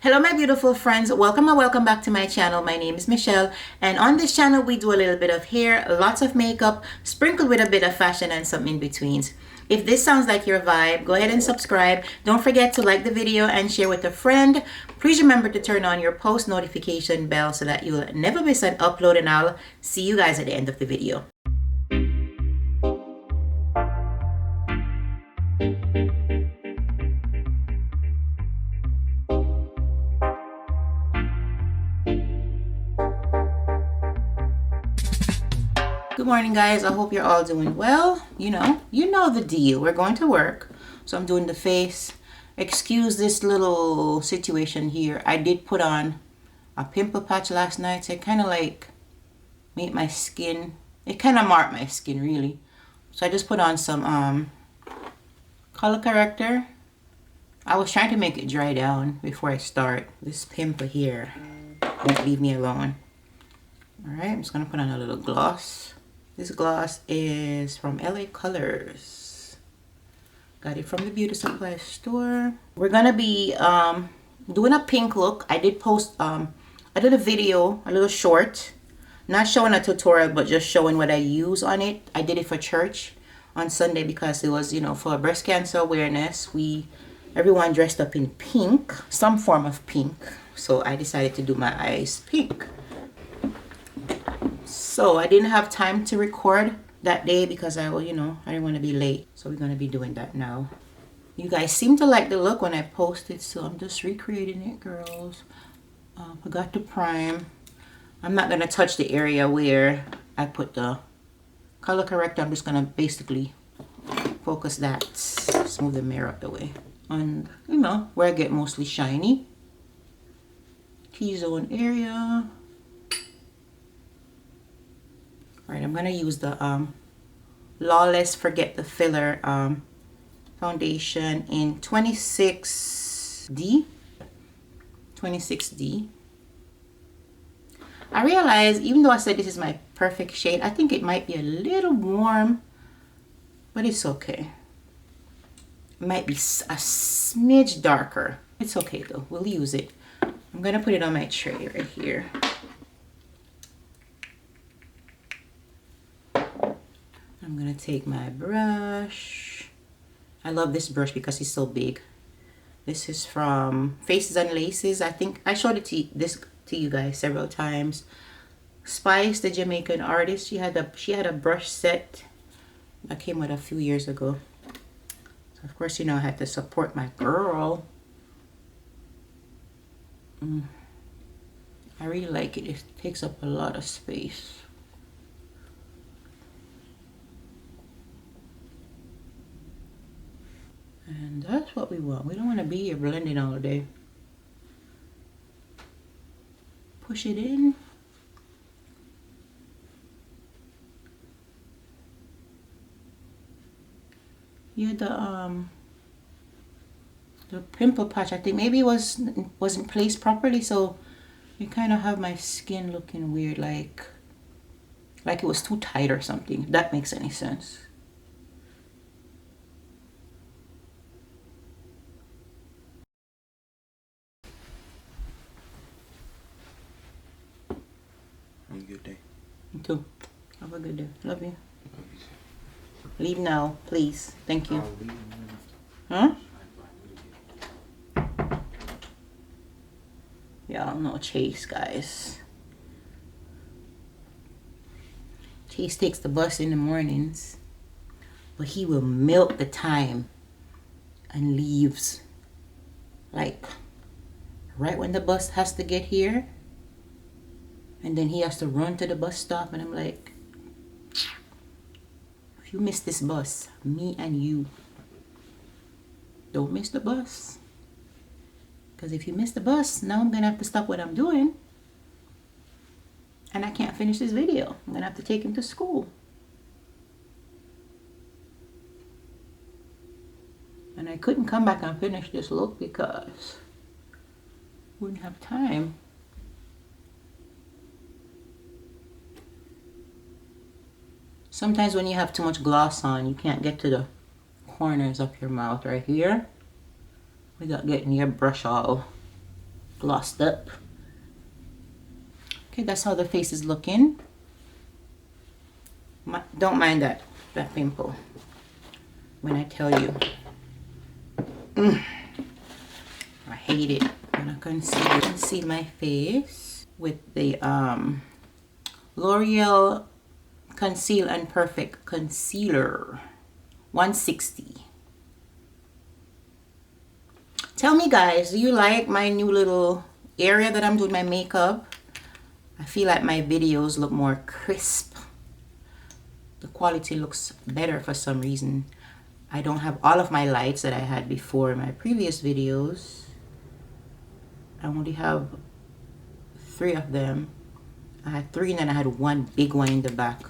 Hello my beautiful friends, welcome and welcome back to my channel. My name is Michelle, and on this channel we do a little bit of hair, lots of makeup, sprinkled with a bit of fashion and some in-betweens. If this sounds like your vibe, go ahead and subscribe. Don't forget to like the video and share with a friend. Please remember to turn on your post notification bell so that you'll never miss an upload, and I'll see you guys at the end of the video. Good morning guys, I hope you're all doing well. You know the deal. We're going to work, so I'm doing the face. Excuse this little situation here. I did put on a pimple patch last night, so it kind of like made my skin, it kind of marked my skin really. So I just put on some color corrector. I was trying to make it dry down before I start. This pimple here won't leave me alone. All right, I'm just gonna put on a little gloss. This gloss is from LA Colors. Got it from the beauty supply store. We're gonna be doing a pink look. I did post I did a video, a little short, not showing a tutorial but just showing what I use on it. I did it for church on Sunday because it was, you know, for breast cancer awareness. Everyone dressed up in pink, some form of pink, so I decided to do my eyes pink. So I didn't have time to record that day because I didn't want to be late. So we're going to be doing that now. You guys seem to like the look when I posted, so I'm just recreating it, girls. Forgot to prime. I'm not going to touch the area where I put the color corrector. I'm just going to basically focus that, smooth the mirror up the way. And, where I get mostly shiny. T-zone area. Right, I'm gonna use the Lawless Forget the Filler foundation in 26D. 26D. I realize, even though I said this is my perfect shade, I think it might be a little warm, but it's okay. It might be a smidge darker. It's okay though, we'll use it. I'm gonna put it on my tray right here. I'm gonna take my brush. I love this brush because it's so big. This is from Faces and Laces. I think I showed it to you guys several times. Spice, the Jamaican artist, she had a brush set that came out a few years ago. So of course, I had to support my girl. I really like it. It takes up a lot of space. And that's what we want. We don't want to be here blending all day. Push it in. Yeah, the pimple patch, I think maybe it wasn't placed properly, so you kind of have my skin looking weird, like it was too tight or something, if that makes any sense. Have a good day. You too. Have a good day. Love you. Leave now, please. Thank you. Huh? Y'all know Chase, guys. Chase takes the bus in the mornings, but he will milk the time and leaves like right when the bus has to get here. And then he has to run to the bus stop, and I'm like, if you miss this bus, me and you don't miss the bus. Because if you miss the bus, now I'm gonna have to stop what I'm doing, and I can't finish this video. I'm gonna have to take him to school. And I couldn't come back and finish this look because I wouldn't have time. Sometimes when you have too much gloss on, you can't get to the corners of your mouth right here without getting your brush all glossed up. Okay, that's how the face is looking. Don't mind that pimple when I tell you. I hate it. I'm gonna conceal my face with the L'Oreal Conceal and Perfect Concealer 160. Tell me guys, do you like my new little area that I'm doing my makeup? I feel like my videos look more crisp. The quality looks better for some reason. I don't have all of my lights that I had before in my previous videos. I only have 3 of them. I had 3 and then I had 1 big one in the back.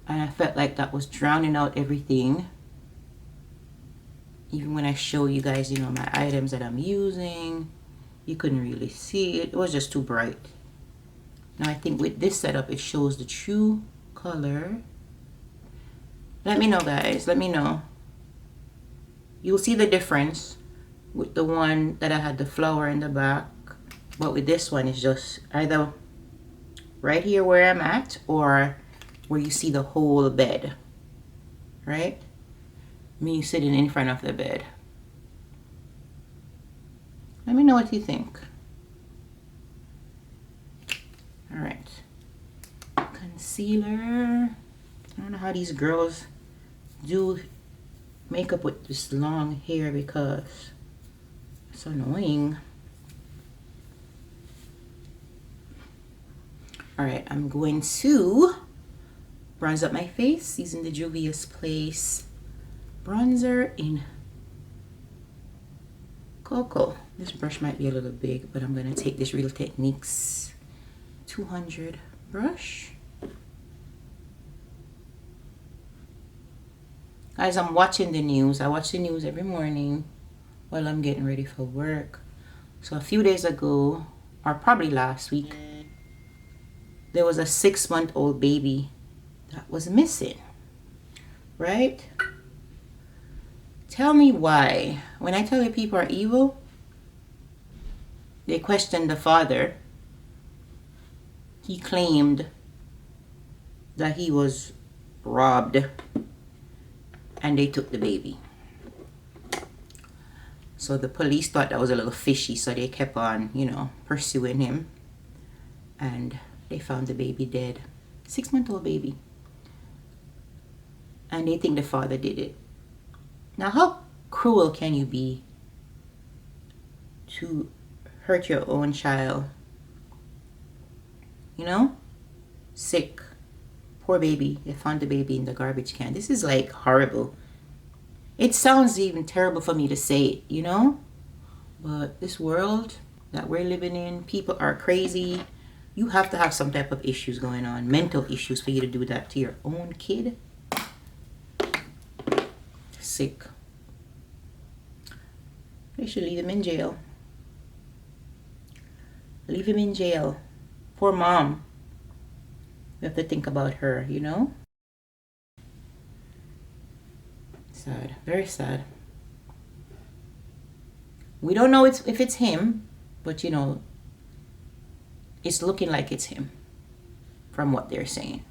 And I felt like that was drowning out everything. Even when I show you guys, you know, my items that I'm using, you couldn't really see it. It was just too bright. Now I think with this setup, it shows the true color. Let me know guys, let me know. You'll see the difference with the one that I had the flower in the back. But with this one, it's just either right here where I'm at or where you see the whole bed, right? Me sitting in front of the bed. Let me know what you think. All right, concealer. I don't know how these girls do makeup with this long hair because it's annoying. All right, I'm going to bronze up my face using the Juvia's Place bronzer in Cocoa. This brush might be a little big, but I'm gonna take this Real Techniques 200 brush. Guys, I'm watching the news. I watch the news every morning while I'm getting ready for work. So a few days ago, or probably last week, there was a 6-month-old baby that was missing, right? Tell me why. When I tell you people are evil, they questioned the father. He claimed that he was robbed and they took the baby. So the police thought that was a little fishy, so they kept on, you know, pursuing him. And they found the baby dead. 6-month-old baby. And they think the father did it. Now, how cruel can you be to hurt your own child? You know? Sick. Poor baby. They found the baby in the garbage can. This is like horrible. It sounds even terrible for me to say it, you know? But this world that we're living in, people are crazy. You have to have some type of issues going on, mental issues, for you to do that to your own kid. Sick. They should leave him in jail. Leave him in jail. Poor mom. We have to think about her, you know? Sad. Very sad. We don't know if it's him, but you know, it's looking like it's him from what they're saying.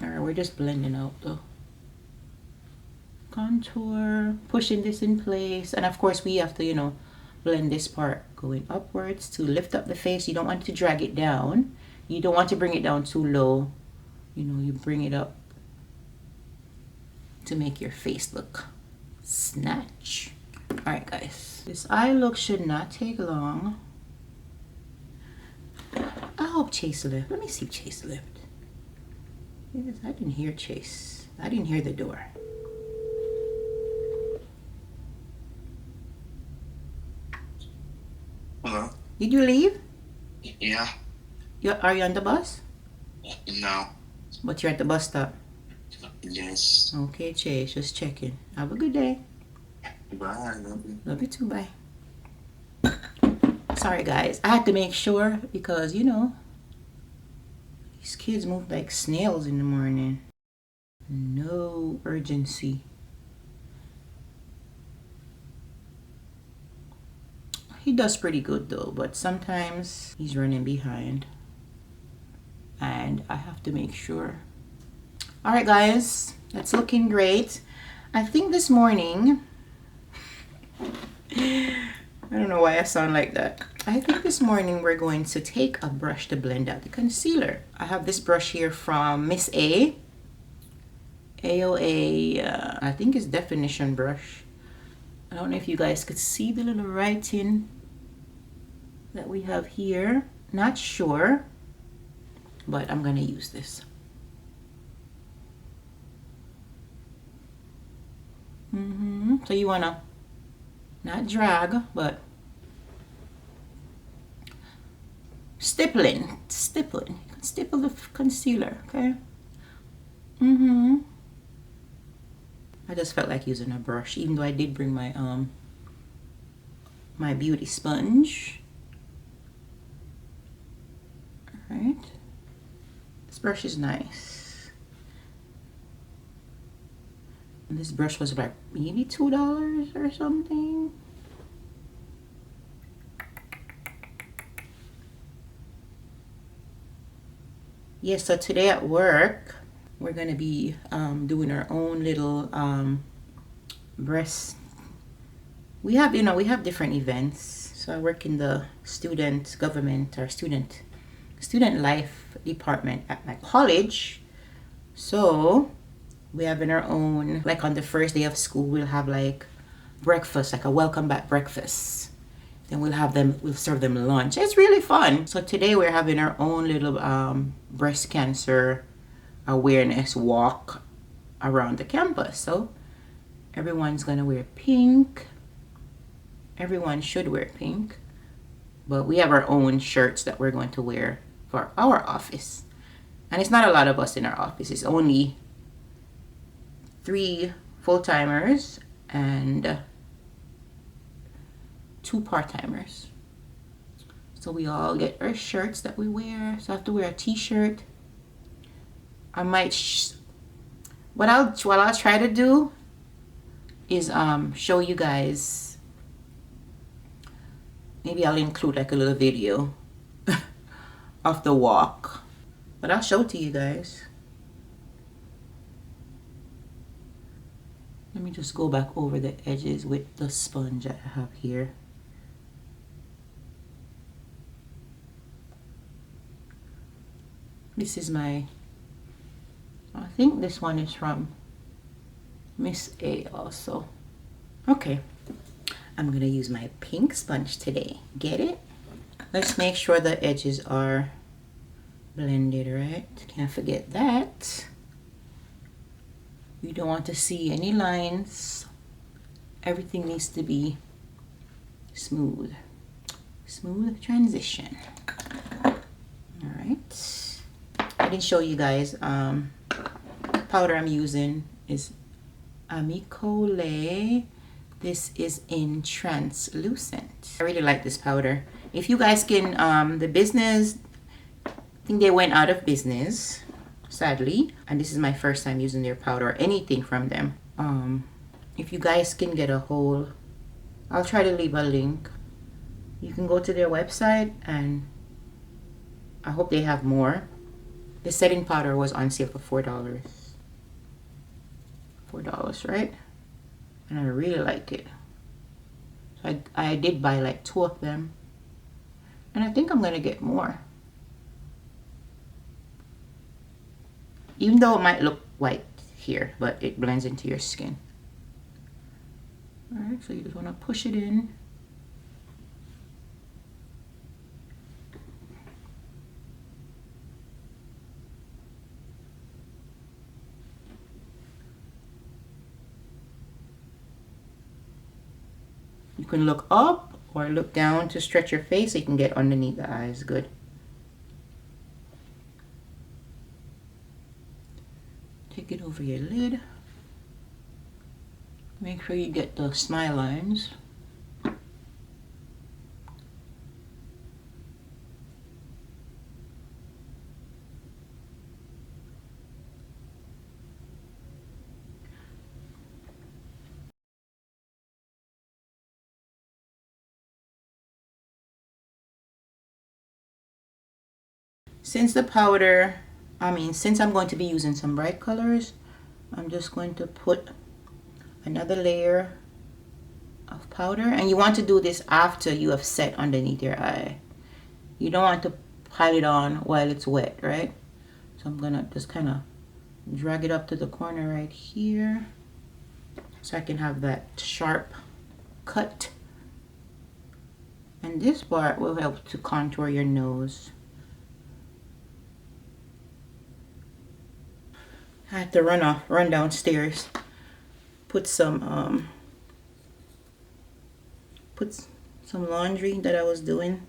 Alright, we're just blending out the contour, pushing this in place, and of course we have to, you know, blend this part going upwards to lift up the face. You don't want to drag it down. You don't want to bring it down too low. You know, you bring it up to make your face look snatch. Alright guys, this eye look should not take long. I hope Chase left. Let me see if Chase left. Yes, I didn't hear Chase. I didn't hear the door. Hello? Did you leave? Yeah. Are you on the bus? No. But you're at the bus stop. Yes. Okay, Chase, just checking. Have a good day. Bye. Love you. Love you too. Bye. Sorry, guys. I had to make sure because, you know, these kids move like snails in the morning. No urgency. he does pretty good though, but sometimes he's running behind and I have to make sure. All right, guys, that's looking great. I think this morning, I don't know why I sound like that. I think this morning we're going to take a brush to blend out the concealer. I have this brush here from Miss A. AOA, I think it's definition brush. I don't know if you guys could see the little writing that we have here. Not sure, but I'm gonna use this. So you wanna not drag, but stippling. You can stipple the concealer, okay? I just felt like using a brush, even though I did bring my my beauty sponge. All right, this brush is nice. And this brush was like maybe $2 or something. Yes, so today at work we're gonna be doing our own little breast. We have, you know, we have different events. So I work in the student government or student life department at my college. So we have in our own, like on the first day of school, we'll have like breakfast, like a welcome back breakfast. Then we'll serve them lunch. It's really fun. So today we're having our own little breast cancer awareness walk around the campus. So everyone's gonna wear pink. Everyone should wear pink, but we have our own shirts that we're going to wear for our office. And it's not a lot of us in our office. It's only 3 full-timers and 2 part-timers. So we all get our shirts that we wear. So I have to wear a t-shirt. I might what I'll try to do is show you guys. Maybe I'll include like a little video of the walk, but I'll show it to you guys. Let me just go back over the edges with the sponge I have here. This is my, I think this one is from Miss A also. Okay, I'm gonna use my pink sponge today. Get it? Let's make sure the edges are blended, right? Can't forget that. You don't want to see any lines. Everything needs to be smooth. Smooth transition. All right. I didn't show you guys. Powder I'm using is Amicole. This is in translucent. I really like this powder. If you guys can, the business, I think they went out of business, sadly. And this is my first time using their powder or anything from them. If you guys can get a whole, I'll try to leave a link. You can go to their website and I hope they have more. The setting powder was on sale for $4. $4, right? And I really like it. So I did buy like 2 of them. And I think I'm gonna get more. Even though it might look white here, but it blends into your skin. All right, so you just wanna push it in. You can look up or look down to stretch your face so you can get underneath the eyes. Good. Take it over your lid. Make sure you get the smile lines. since the powder, since I'm going to be using some bright colors, I'm just going to put another layer of powder. And you want to do this after you have set underneath your eye. You don't want to pile it on while it's wet, right? So I'm gonna just kind of drag it up to the corner right here so I can have that sharp cut. And this part will help to contour your nose. I had to run downstairs, put some laundry that I was doing,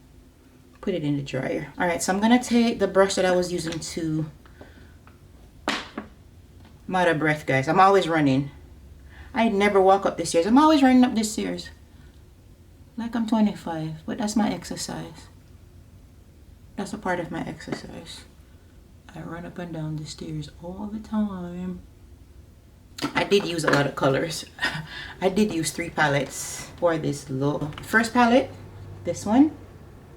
put it in the dryer. All right, so I'm gonna take the brush that I was using to, I'm out of breath, guys. I'm always running. I never walk up the stairs. I'm always running up the stairs like I'm 25, but that's my exercise. That's a part of my exercise. I run up and down the stairs all the time. I did use a lot of colors. I did use 3 palettes for this look. First palette, this one,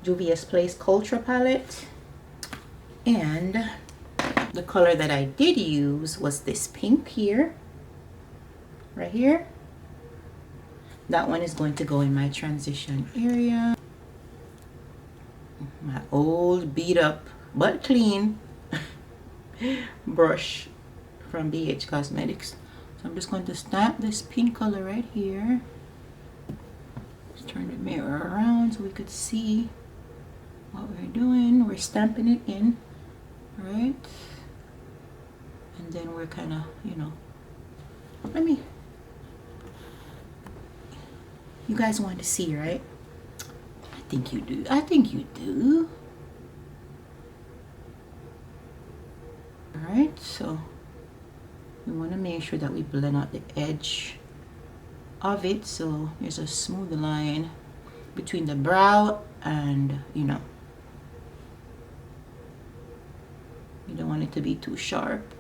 Juvia's Place Culture palette. And the color that I did use was this pink here, right here. That one is going to go in my transition area. My old beat up but clean brush from BH Cosmetics. So I'm just going to stamp this pink color right here. Just turn the mirror around so we could see what we're doing. We're stamping it in, right? And then we're kind of, you know, you guys want to see, right? I think you do. I think you do. All right, so we want to make sure that we blend out the edge of it so there's a smooth line between the brow and, you know, you don't want it to be too sharp.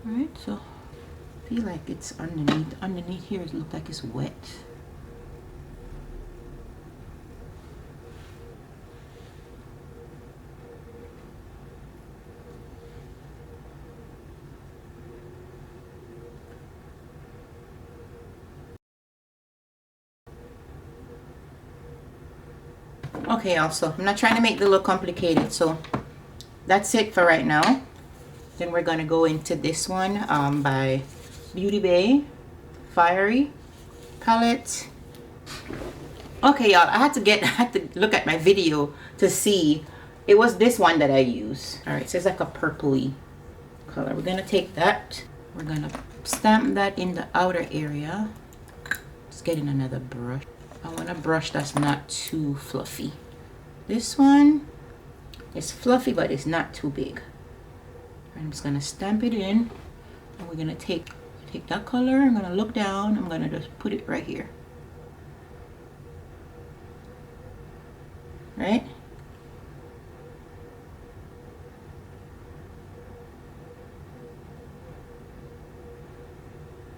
All right, so I feel like it's underneath here. It looks like it's wet. Okay, also, I'm not trying to make the look complicated, so that's it for right now. Then we're gonna go into this one by Beauty Bay Fiery palette. Okay, y'all, I had to look at my video to see. It was this one that I use. All right, so it's like a purpley color. We're gonna take that. We're gonna stamp that in the outer area. Let's get in another brush. I want a brush that's not too fluffy. This one is fluffy, but it's not too big. I'm just gonna stamp it in, and we're gonna take that color. I'm gonna look down. I'm gonna just put it right here. Right?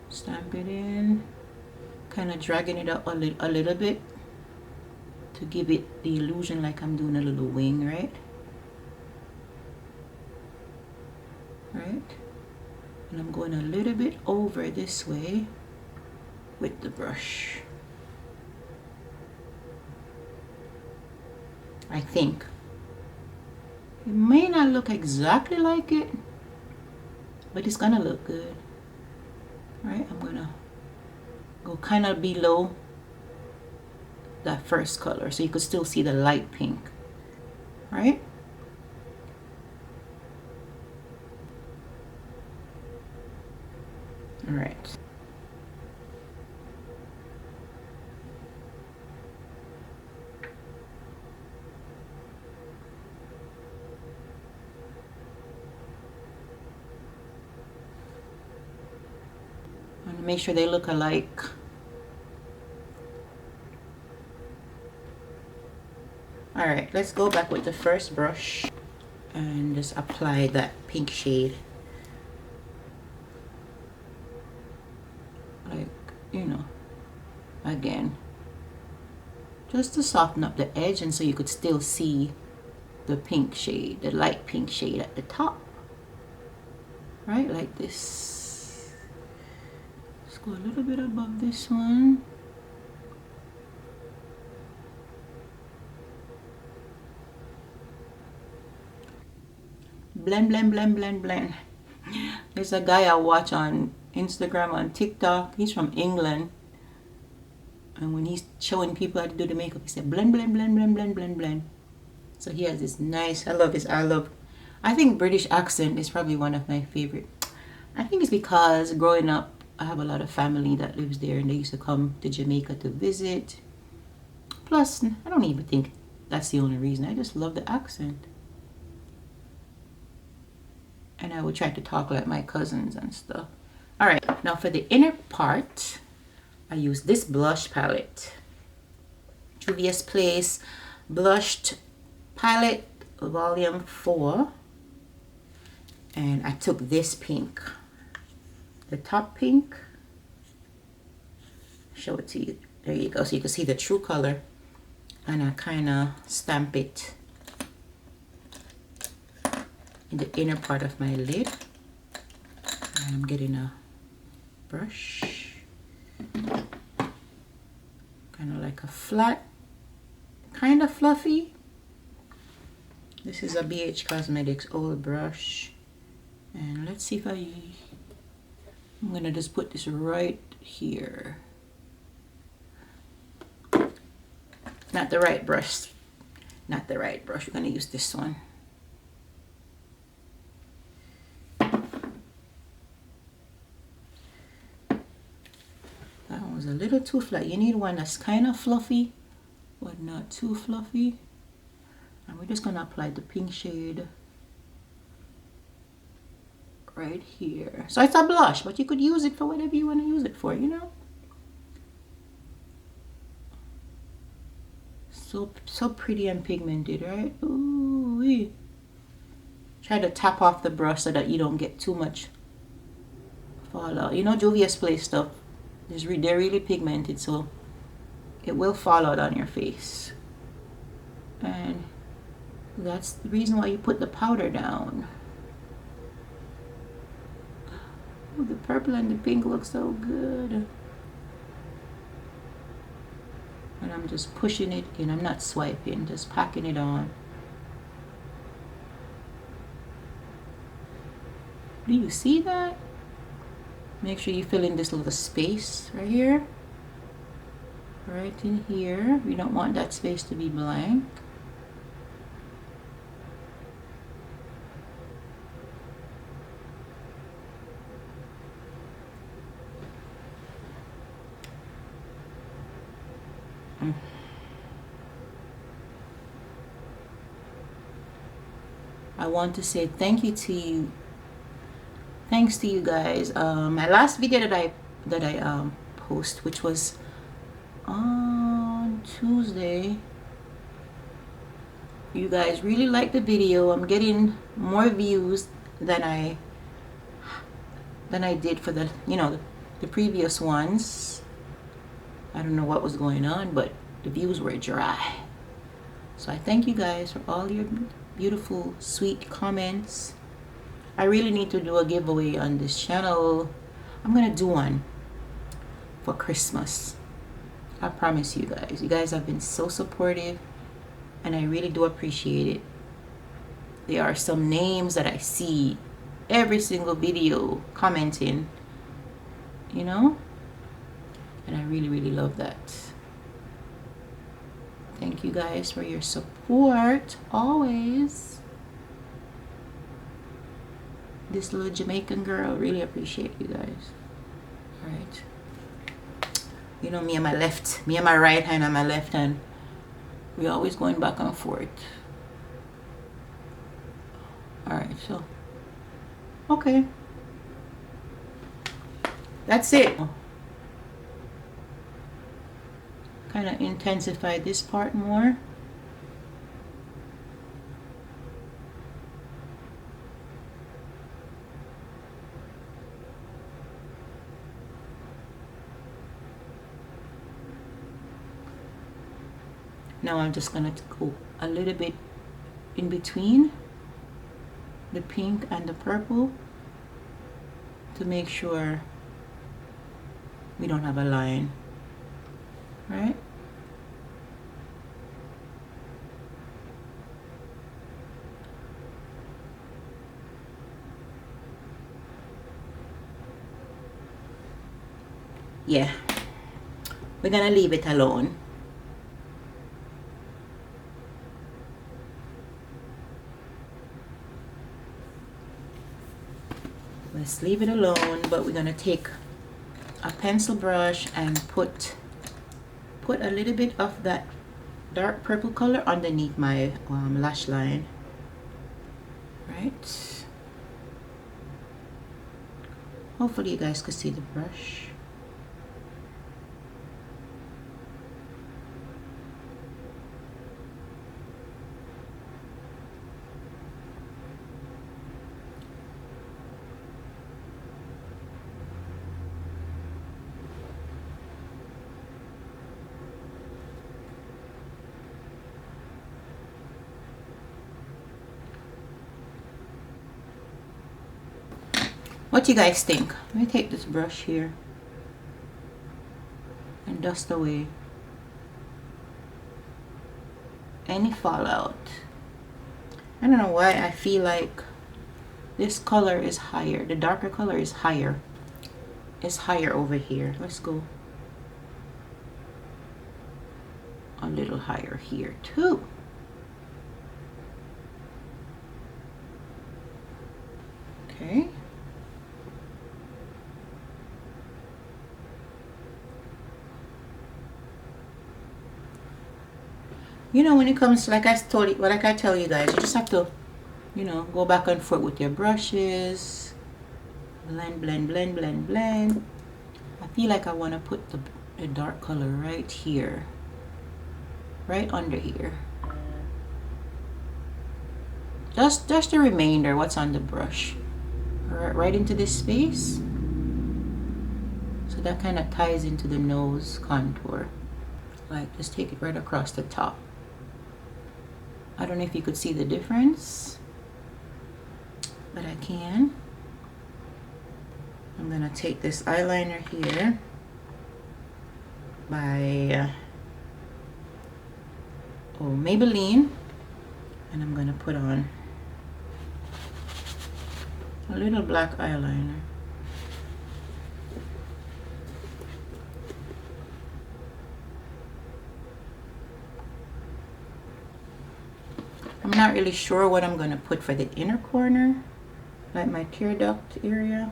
Stamp it in, kind of dragging it up a little bit to give it the illusion like I'm doing a little wing, right? Right? And I'm going a little bit over this way with the brush. I think. It may not look exactly like it, but it's gonna look good. Right? I'm gonna go kind of below that first color so you could still see the light pink. Right? All right. I want to make sure they look alike. All right, let's go back with the first brush and just apply that pink shade. Like, you know, again, just to soften up the edge and so you could still see the pink shade, the light pink shade at the top. Right, like this. Let's go a little bit above this one. Blend, blend, blend, blend, blend. There's a guy I watch on Instagram, on TikTok. He's from England. And when he's showing people how to do the makeup, he said blend, blend, blend, blend, blend, blend, blend. So he has this nice, I think British accent is probably one of my favorite. I think it's because growing up, I have a lot of family that lives there and they used to come to Jamaica to visit. Plus, I don't even think that's the only reason. I just love the accent. And I would try to talk like my cousins and stuff. All right, now for the inner part, I use this blush palette. Juvia's Place Blushed Palette Volume 4. And I took this pink. The top pink. Show it to you. There you go. So you can see the true color. And I kind of stamp it in the inner part of my lid. And I'm getting a brush. Kind of like a flat, kind of fluffy. This is a BH Cosmetics old brush. And let's see if I'm gonna just put this right here. Not the right brush. Not the right brush. We're gonna use this one. That one was a little too flat. You need one that's kind of fluffy, but not too fluffy. And we're just gonna apply the pink shade right here. So it's a blush, but you could use it for whatever you want to use it for, you know. So pretty and pigmented, right? Ooh-wee. Try to tap off the brush so that you don't get too much fallout. You know, Juvia's Place stuff, they're really pigmented, so it will fall out on your face. And that's the reason why you put the powder down. Ooh, the purple and the pink look so good. And I'm just pushing it in. I'm not swiping, just packing it on. Do you see that? Make sure you fill in this little space right here. Right in here. We don't want that space to be blank. I want to say thank you to you. Thanks to you guys. My last video that I post, which was on Tuesday, you guys really liked the video. I'm getting more views than I did for the the previous ones. I don't know what was going on, but the views were dry. So I thank you guys for all your beautiful, sweet comments. I really need to do a giveaway on this channel. I'm gonna do one for Christmas. I promise you guys. You guys have been so supportive, and I really do appreciate it. There are some names that I see every single video commenting, you know, and I really, really love that. Thank you guys for your support always. This little Jamaican girl, really appreciate you guys. All right. You know, me and my right hand and my left hand, we always going back and forth. All right, so okay, that's it. Kind of intensify this part more. Now I'm just gonna go a little bit in between the pink and the purple to make sure we don't have a line, right? Yeah, we're gonna leave it alone. Let's leave it alone, but we're gonna take a pencil brush and put a little bit of that dark purple color underneath my lash line, right? Hopefully you guys could see the brush. What do you guys think? Let me take this brush here and dust away any fallout. I don't know why I feel like this color is higher. The darker color is higher. It's higher over here. Let's go a little higher here too. Okay. You know, when it comes to, like I tell you guys, you just have to, you know, go back and forth with your brushes. Blend, blend, blend, blend, blend. I feel like I want to put the dark color right here. Right under here. Just the remainder, what's on the brush. Right into this space. So that kind of ties into the nose contour. Like, just take it right across the top. I don't know if you could see the difference, but I can. I'm gonna take this eyeliner here by Maybelline, and I'm gonna put on a little black eyeliner. I'm not really sure what I'm gonna put for the inner corner, like my tear duct area.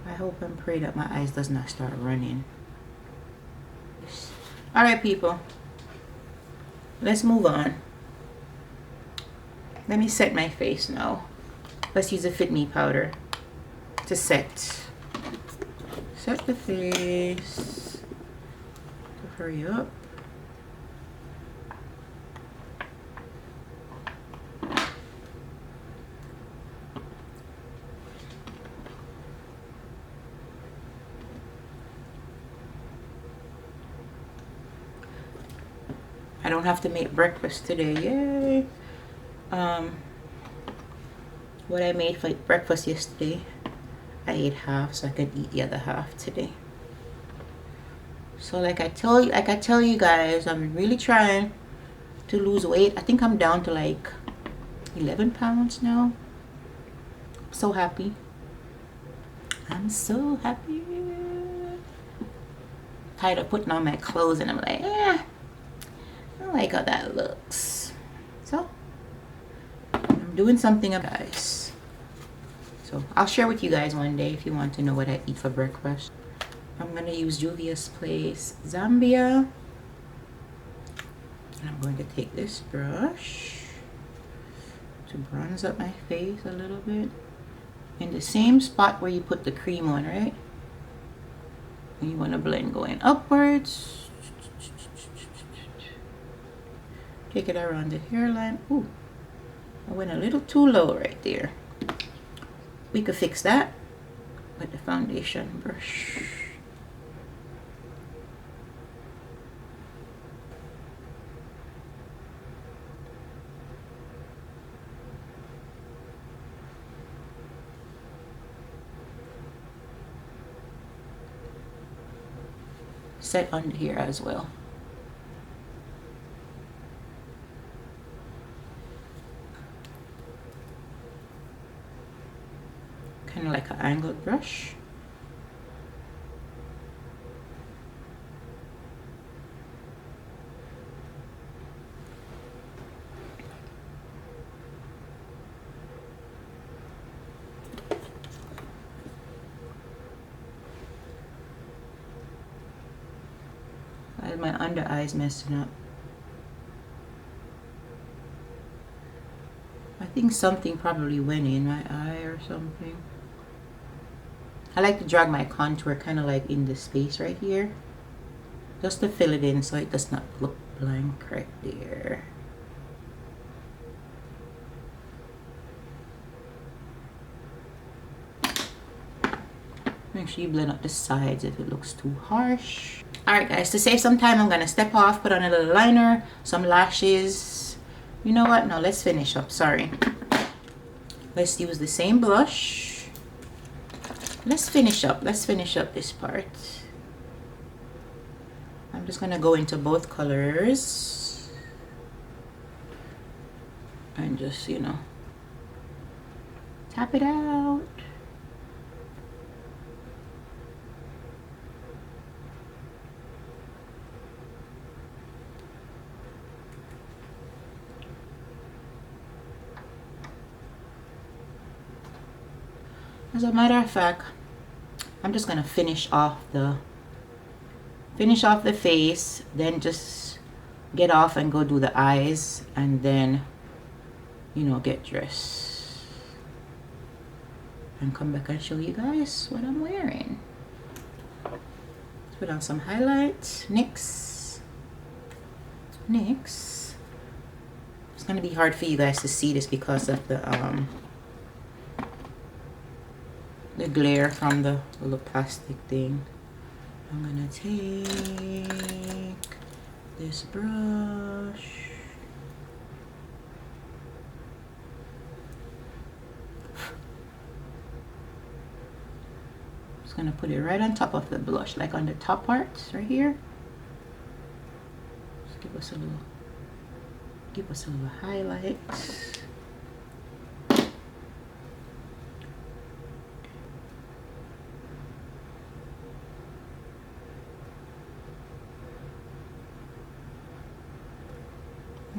I hope and pray that my eyes does not start running. All right, people, let's move on. Let me set my face now. Let's use a Fit Me powder to set the face. Hurry up. I don't have to make breakfast today. Yay! What I made for breakfast yesterday, I ate half, so I could eat the other half today. So like I tell you guys, I'm really trying to lose weight. I think I'm down to like 11 pounds now. I'm so happy. I'm so happy. Tired of putting on my clothes, and I'm like, I don't like how that looks. So I'm doing something about guys. So I'll share with you guys one day if you want to know what I eat for breakfast. I'm gonna use Juvia's Place Zambia, and I'm going to take this brush to bronze up my face a little bit in the same spot where you put the cream on, right? And you want to blend going upwards. Take it around the hairline. Ooh, I went a little too low right there. We could fix that with the foundation brush. set under here as well. Kind of like an angled brush. My under eyes messing up. I think something probably went in my eye or something. I like to drag my contour kind of like in the space right here, just to fill it in so it does not look blank right there. Make sure you blend up the sides if it looks too harsh. Alright guys, to save some time, I'm going to step off, put on a little liner, some lashes. You know what? No, let's finish up. Sorry. Let's use the same blush. Let's finish up. Let's finish up this part. I'm just going to go into both colors. And just, you know, tap it out. As a matter of fact, I'm just gonna finish off the face, then just get off and go do the eyes, and then, you know, get dressed and come back and show you guys what I'm wearing. Let's put on some highlights. NYX. It's gonna be hard for you guys to see this because of the glare from the little plastic thing. I'm gonna take this brush. Just gonna put it right on top of the blush, like on the top part right here. Just give us a little highlight.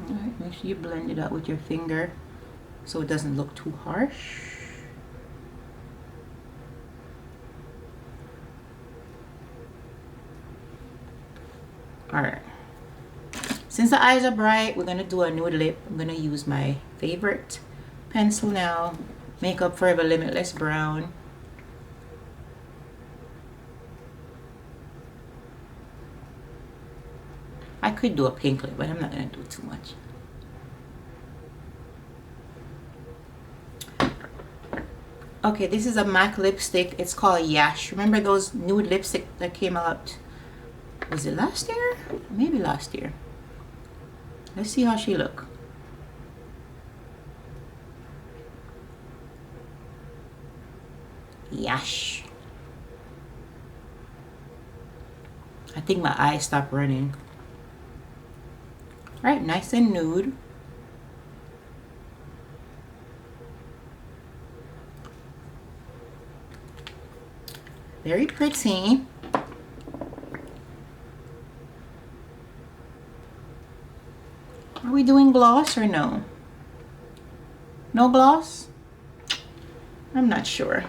Alright, make sure you blend it out with your finger so it doesn't look too harsh. Alright, since the eyes are bright, we're gonna do a nude lip. I'm gonna use my favorite pencil now, Makeup Forever Limitless Brown. I could do a pink lip, but I'm not gonna do too much. Okay, this is a MAC lipstick. It's called Yash. Remember those nude lipstick that came out, was it last year? Maybe last year. Let's see how she look. Yash. I think my eyes stopped running. Right, nice and nude. Very pretty. Are we doing gloss or no? No gloss? I'm not sure.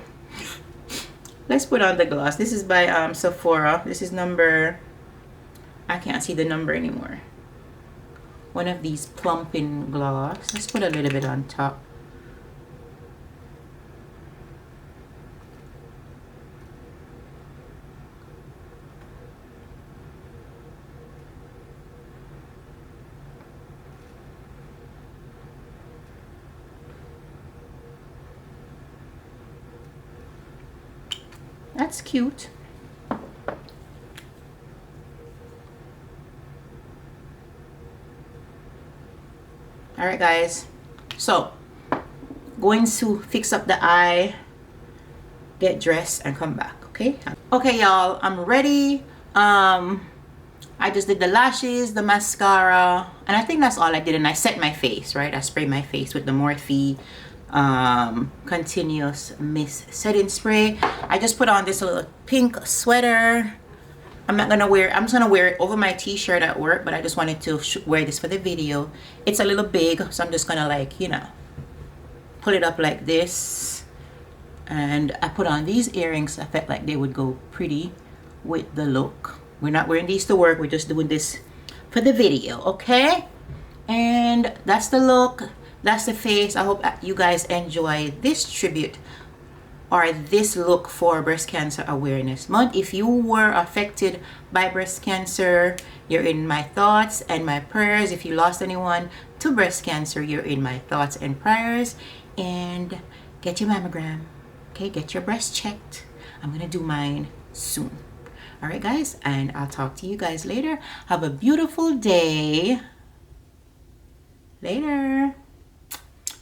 Let's put on the gloss. This is by Sephora. This is number, I can't see the number anymore. One of these plumping gloss. Let's put a little bit on top. That's cute. Alright guys, so going to fix up the eye, get dressed and come back. Okay, okay y'all, I'm ready. I'm I just did the lashes, the mascara, and I think that's all I did. And I set my face, right? I sprayed my face with the Morphe continuous mist setting spray. I just put on this little pink sweater. I'm just gonna wear it over my t-shirt at work, but I just wanted to wear this for the video. It's a little big, so I'm just gonna, like, you know, pull it up like this. And I put on these earrings. I felt like they would go pretty with the look. We're not wearing these to work, we're just doing this for the video, okay? And that's the look, that's the face. I hope you guys enjoy this tribute or this look for Breast Cancer Awareness Month. If you were affected by breast cancer, you're in my thoughts and my prayers. If you lost anyone to breast cancer, you're in my thoughts and prayers. And get your mammogram, okay? Get your breast checked. I'm gonna do mine soon. All right, guys, and I'll talk to you guys later. Have a beautiful day. Later.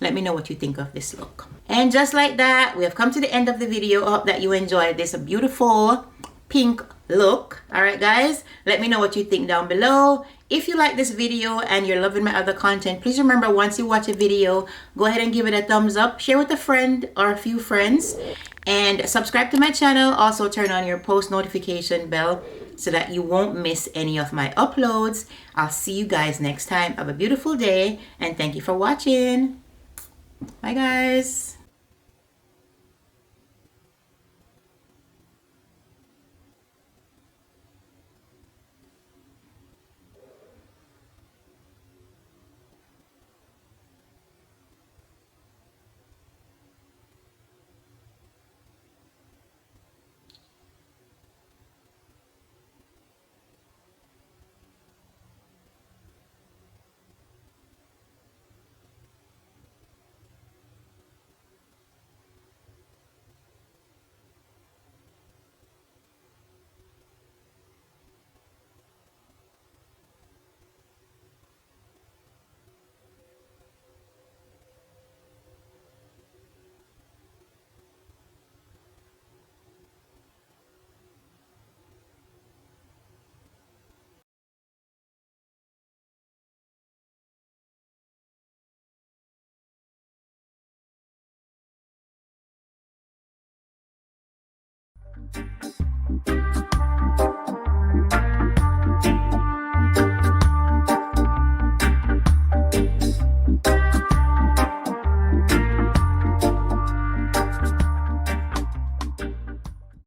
Let me know what you think of this look. And just like that, we have come to the end of the video. I hope that you enjoyed this beautiful pink look. All right, guys, let me know what you think down below. If you like this video and you're loving my other content, please remember, once you watch a video, go ahead and give it a thumbs up, share with a friend or a few friends, and subscribe to my channel. Also turn on your post notification bell so that you won't miss any of my uploads. I'll see you guys next time. Have a beautiful day, and thank you for watching. Bye, guys.